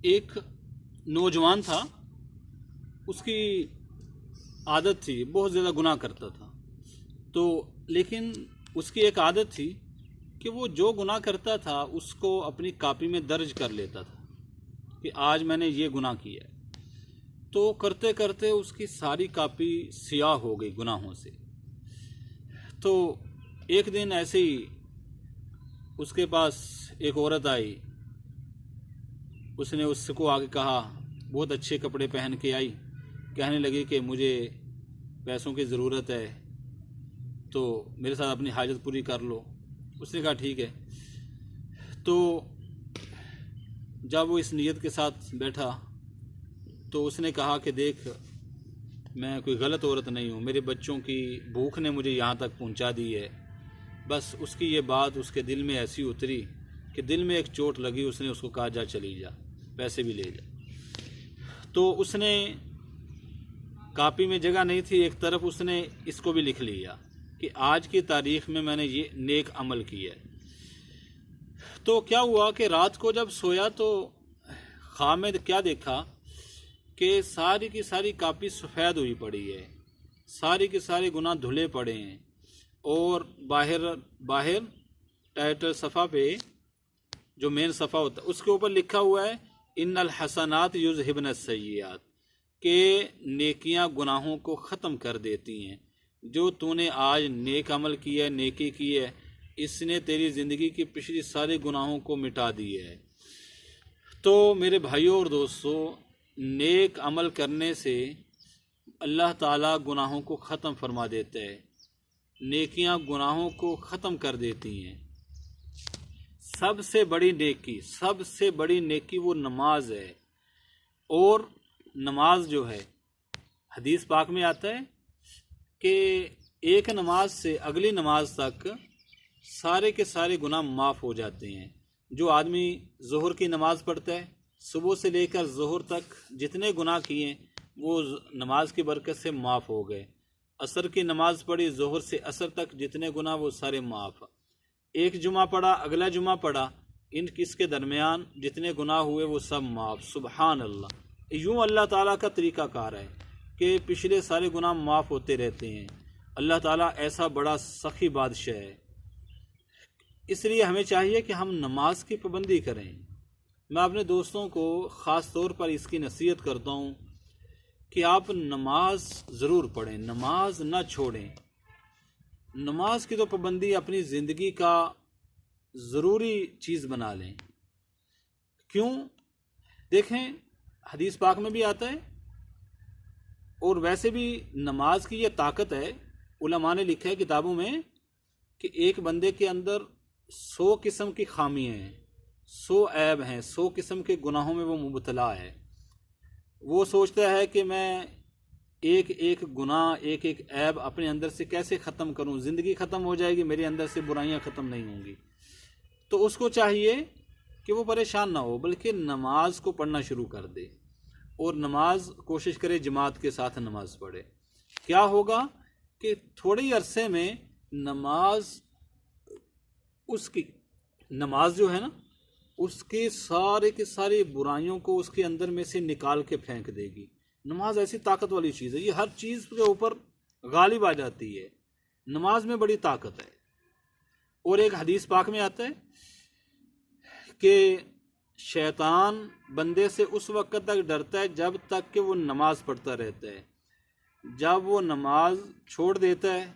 ایک نوجوان تھا، اس کی عادت تھی، بہت زیادہ گناہ کرتا تھا، تو لیکن اس کی ایک عادت تھی کہ وہ جو گناہ کرتا تھا اس کو اپنی کاپی میں درج کر لیتا تھا کہ آج میں نے یہ گناہ کیا ہے۔ تو کرتے کرتے اس کی ساری کاپی سیاہ ہو گئی گناہوں سے۔ تو ایک دن ایسے ہی اس کے پاس ایک عورت آئی، اس نے اس کو آگے کہا، بہت اچھے کپڑے پہن کے آئی، کہنے لگی کہ مجھے پیسوں کی ضرورت ہے تو میرے ساتھ اپنی حاجت پوری کر لو۔ اس نے کہا ٹھیک ہے۔ تو جب وہ اس نیت کے ساتھ بیٹھا تو اس نے کہا کہ دیکھ، میں کوئی غلط عورت نہیں ہوں، میرے بچوں کی بھوک نے مجھے یہاں تک پہنچا دی ہے۔ بس اس کی یہ بات اس کے دل میں ایسی اتری کہ دل میں ایک چوٹ لگی، اس نے اس کو کہا جا چلی جا، پیسے بھی لے جا۔ تو اس نے کاپی میں جگہ نہیں تھی، ایک طرف اس نے اس کو بھی لکھ لیا کہ آج کی تاریخ میں نے یہ نیک عمل کیا ہے۔ تو کیا ہوا کہ رات کو جب سویا تو خواب میں کیا دیکھا کہ ساری کی ساری کاپی سفید ہوئی پڑی ہے، ساری کے سارے گناہ دھلے پڑے ہیں، اور باہر ٹائٹل صفحہ پہ جو مین صفحہ ہوتا ہے اس کے اوپر لکھا ہوا ہے ان الحسنات یذہبن السیئات، کہ نیکیاں گناہوں کو ختم کر دیتی ہیں۔ جو تو نے آج نیک عمل کیا ہے، نیکی کی ہے، اس نے تیری زندگی کی پچھلی سارے گناہوں کو مٹا دی ہے۔ تو میرے بھائیوں اور دوستوں، نیک عمل کرنے سے اللہ تعالیٰ گناہوں کو ختم فرما دیتا ہے، نیکیاں گناہوں کو ختم کر دیتی ہیں۔ سب سے بڑی نیکی وہ نماز ہے، اور نماز جو ہے حدیث پاک میں آتا ہے کہ ایک نماز سے اگلی نماز تک سارے کے سارے گناہ معاف ہو جاتے ہیں۔ جو آدمی ظہر کی نماز پڑھتا ہے، صبح سے لے کر ظہر تک جتنے گناہ کیے ہیں وہ نماز کی برکت سے معاف ہو گئے۔ عصر کی نماز پڑھی، ظہر سے عصر تک جتنے گناہ وہ سارے معاف۔ ایک جمعہ پڑھا، اگلا جمعہ پڑھا، اس کے درمیان جتنے گناہ ہوئے وہ سب معاف۔ سبحان اللہ! یوں اللہ تعالیٰ کا طریقہ کار ہے کہ پچھلے سارے گناہ معاف ہوتے رہتے ہیں۔ اللہ تعالیٰ ایسا بڑا سخی بادشاہ ہے، اس لیے ہمیں چاہیے کہ ہم نماز کی پابندی کریں۔ میں اپنے دوستوں کو خاص طور پر اس کی نصیحت کرتا ہوں کہ آپ نماز ضرور پڑھیں، نماز نہ چھوڑیں۔ نماز کی تو پابندی اپنی زندگی کا ضروری چیز بنا لیں۔ کیوں؟ دیکھیں، حدیث پاک میں بھی آتا ہے، اور ویسے بھی نماز کی یہ طاقت ہے، علماء نے لکھا ہے کتابوں میں کہ ایک بندے کے اندر 100 قسم کی خامیاں ہیں، 100 عیب ہیں، 100 قسم کے گناہوں میں وہ مبتلا ہے۔ وہ سوچتا ہے کہ میں ایک ایک گناہ، ایک ایک عیب اپنے اندر سے کیسے ختم کروں، زندگی ختم ہو جائے گی، میرے اندر سے برائیاں ختم نہیں ہوں گی۔ تو اس کو چاہیے کہ وہ پریشان نہ ہو، بلکہ نماز کو پڑھنا شروع کر دے، اور نماز کوشش کرے جماعت کے ساتھ نماز پڑھے۔ کیا ہوگا کہ تھوڑے ہی عرصے میں نماز جو ہے نا، اس کے سارے کے ساری برائیوں کو اس کے اندر میں سے نکال کے پھینک دے گی۔ نماز ایسی طاقت والی چیز ہے، یہ ہر چیز کے اوپر غالب آ جاتی ہے۔ نماز میں بڑی طاقت ہے۔ اور ایک حدیث پاک میں آتا ہے کہ شیطان بندے سے اس وقت تک ڈرتا ہے جب تک کہ وہ نماز پڑھتا رہتا ہے۔ جب وہ نماز چھوڑ دیتا ہے،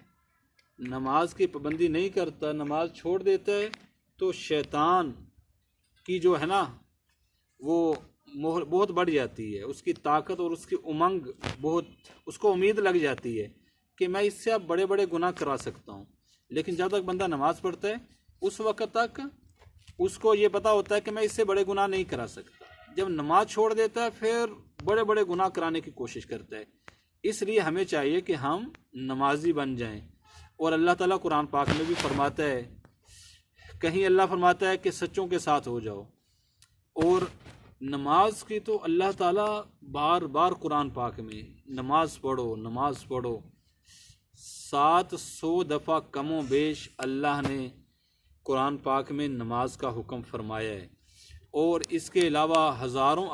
نماز کی پابندی نہیں کرتا، نماز چھوڑ دیتا ہے، تو شیطان کی جو ہے نا وہ بہت بڑھ جاتی ہے، اس کی طاقت اور اس کی امنگ بہت، اس کو امید لگ جاتی ہے کہ میں اس سے اب بڑے بڑے گناہ کرا سکتا ہوں۔ لیکن جب تک بندہ نماز پڑھتا ہے اس وقت تک اس کو یہ پتہ ہوتا ہے کہ میں اس سے بڑے گناہ نہیں کرا سکتا۔ جب نماز چھوڑ دیتا ہے پھر بڑے بڑے گناہ کرانے کی کوشش کرتا ہے۔ اس لیے ہمیں چاہیے کہ ہم نمازی بن جائیں۔ اور اللہ تعالیٰ قرآن پاک میں بھی فرماتا ہے، کہیں اللہ فرماتا ہے کہ سچوں کے ساتھ ہو جاؤ، اور نماز کی تو اللہ تعالیٰ بار بار قرآن پاک میں نماز پڑھو، نماز پڑھو، 700 دفعہ کم و بیش اللہ نے قرآن پاک میں نماز کا حکم فرمایا ہے۔ اور اس کے علاوہ ہزاروں